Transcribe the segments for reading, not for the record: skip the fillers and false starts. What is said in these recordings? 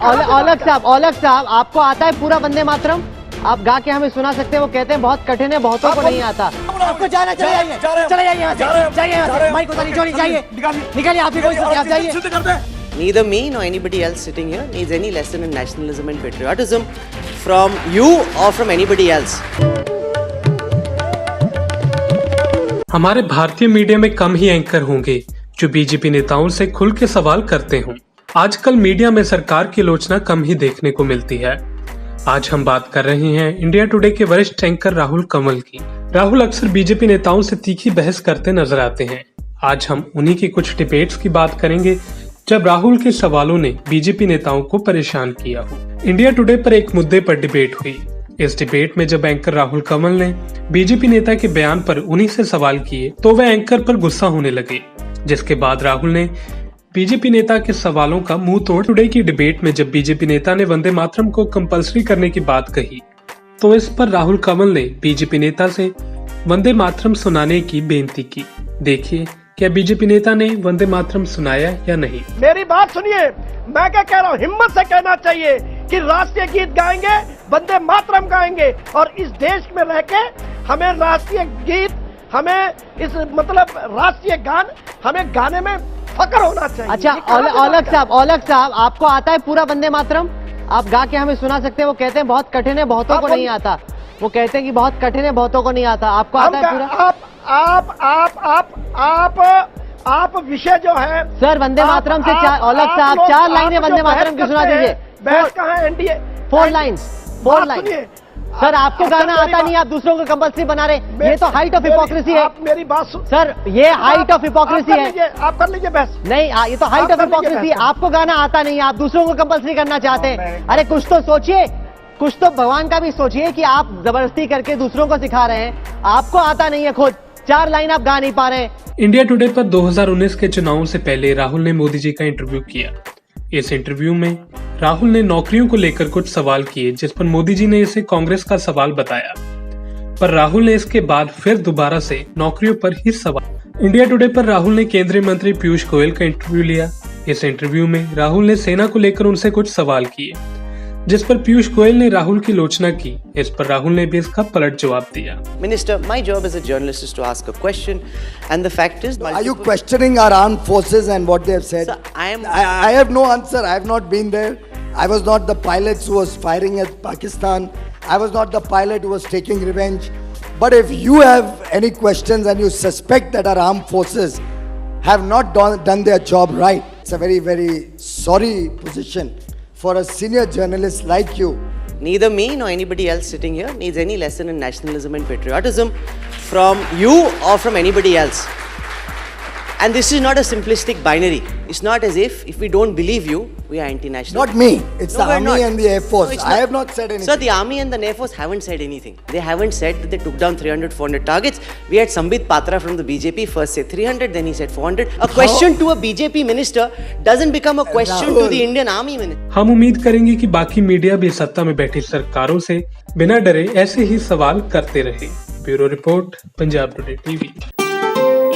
औलख साहब आपको आता है पूरा वंदे मातरम? आप गा के हमें सुना सकते हैं? वो कहते हैं बहुत कठिन है, बहुतों को नहीं आता। आपको जाना, चले जाइए यहाँ से, जाइए माइक उतारिए, जोड़ी जाइए, निकालिए, आप ही कोई आप जाइए। Neither me nor anybody else sitting here needs any lesson in nationalism and patriotism from you or from anybody else. हमारे भारतीय मीडिया में कम ही एंकर होंगे जो बीजेपी नेताओं से खुल के सवाल करते हों। आजकल मीडिया में सरकार की आलोचना कम ही देखने को मिलती है। आज हम बात कर रहे हैं इंडिया टुडे के वरिष्ठ एंकर राहुल कंवल की। राहुल अक्सर बीजेपी नेताओं से तीखी बहस करते नजर आते हैं। आज हम उन्हीं की कुछ डिबेट्स की बात करेंगे जब राहुल के सवालों ने बीजेपी नेताओं को परेशान किया हो। इंडिया टुडे पर एक मुद्दे पर डिबेट हुई। इस डिबेट में जब एंकर राहुल कंवल ने बीजेपी नेता के बयान पर उन्हीं से सवाल किए तो वह एंकर पर गुस्सा होने लगे, जिसके बाद राहुल ने बीजेपी नेता के सवालों का मुंह तोड़ टुडे की डिबेट में जब बीजेपी नेता ने वंदे मातरम को कंपलसरी करने की बात कही तो इस पर राहुल कंवल ने बीजेपी नेता से वंदे मातरम सुनाने की बेनती की। देखिए क्या बीजेपी नेता ने वंदे मातरम सुनाया या नहीं। मेरी बात सुनिए, मैं क्या कह रहा हूँ, हिम्मत से कहना चाहिए कि राष्ट्रीय गीत गाएंगे, वंदे मातरम गाएंगे, और इस देश में रह के हमें राष्ट्रीय गीत, हमें इस मतलब राष्ट्रीय गान, हमें गाने में फक्र होना चाहिए। अच्छा औलख साहब आपको आता है पूरा वंदे मातरम? आप गा के हमें सुना सकते हैं? वो कहते हैं बहुत कठिन है, बहुतों को नहीं आता। वो कहते हैं कि बहुत कठिन है, बहुतों को नहीं आता। आपको आता है पूरा? आप विषय जो है सर वंदे मातरम से औलख साहब 4 लाइनें वंदे मातरम की सुना दीजिए। बहस कहाँ है एनडीए? 4 लाइन सर आपको गाना आता नहीं, आप दूसरों को कंपल्सरी बना रहे। ये तो हाइट ऑफ हिपोक्रेसी है। आप मेरी बात सुन सर, ये हाइट ऑफ हिपोक्रेसी है। आप कर लीजिए बहस। नहीं, ये तो हाइट ऑफ हिपोक्रेसी है। आपको गाना आता नहीं, आप दूसरों को कंपल्सरी करना चाहते हैं। अरे कुछ तो सोचिए, कुछ तो भगवान का भी सोचिए कि आप जबरदस्ती करके दूसरों को सिखा रहे हैं। आपको आता नहीं है, खुद 4 लाइन आप गा नहीं पा रहे हैं। इंडिया टुडे पर 2019 के चुनावों से पहले राहुल ने मोदी जी का इंटरव्यू किया। इस इंटरव्यू में राहुल ने नौकरियों को लेकर कुछ सवाल किए, जिस पर मोदी जी ने इसे कांग्रेस का सवाल बताया, पर राहुल ने इसके बाद फिर दोबारा से नौकरियों पर ही सवाल। इंडिया टुडे पर राहुल ने केंद्रीय मंत्री पीयूष गोयल का इंटरव्यू लिया। इस इंटरव्यू में राहुल ने सेना को लेकर उनसे कुछ सवाल किए, जिस पर पीयूष गोयल ने राहुल की आलोचना की। इस पर राहुल ने भी इसका पलट जवाब दिया। Minister, my job as a journalist is to ask a question, and the fact is, Are you questioning our armed forces and what they have said? Sir, I have no answer. I have not been there. I was not the pilot who was firing at Pakistan. I was not the pilot who was taking revenge. But if you have any questions and you suspect that our armed forces have not done their job right, it's a very, very sorry position for a senior journalist like you. Neither me nor anybody else sitting here needs any lesson in nationalism and patriotism from you or from anybody else. And this is not a simplistic binary. It's not as if we don't believe you, we are anti-national. Not me. It's the Army and the Air Force. No, I have not said anything. Sir, the Army and the Air Force haven't said anything. They haven't said that they took down 300, 400 targets. We had Sambit Patra from the BJP first say 300, then he said 400. A question to a BJP minister doesn't become a question to the Indian Army minister. हम उम्मीद करेंगे कि बाकी media भी सत्ता में बैठी सरकारों से बिना डरे ऐसे ही सवाल करते रहे। Bureau report, Punjab today TV.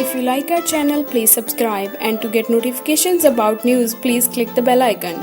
If you like our channel, please subscribe, and to get notifications about news, please click the bell icon.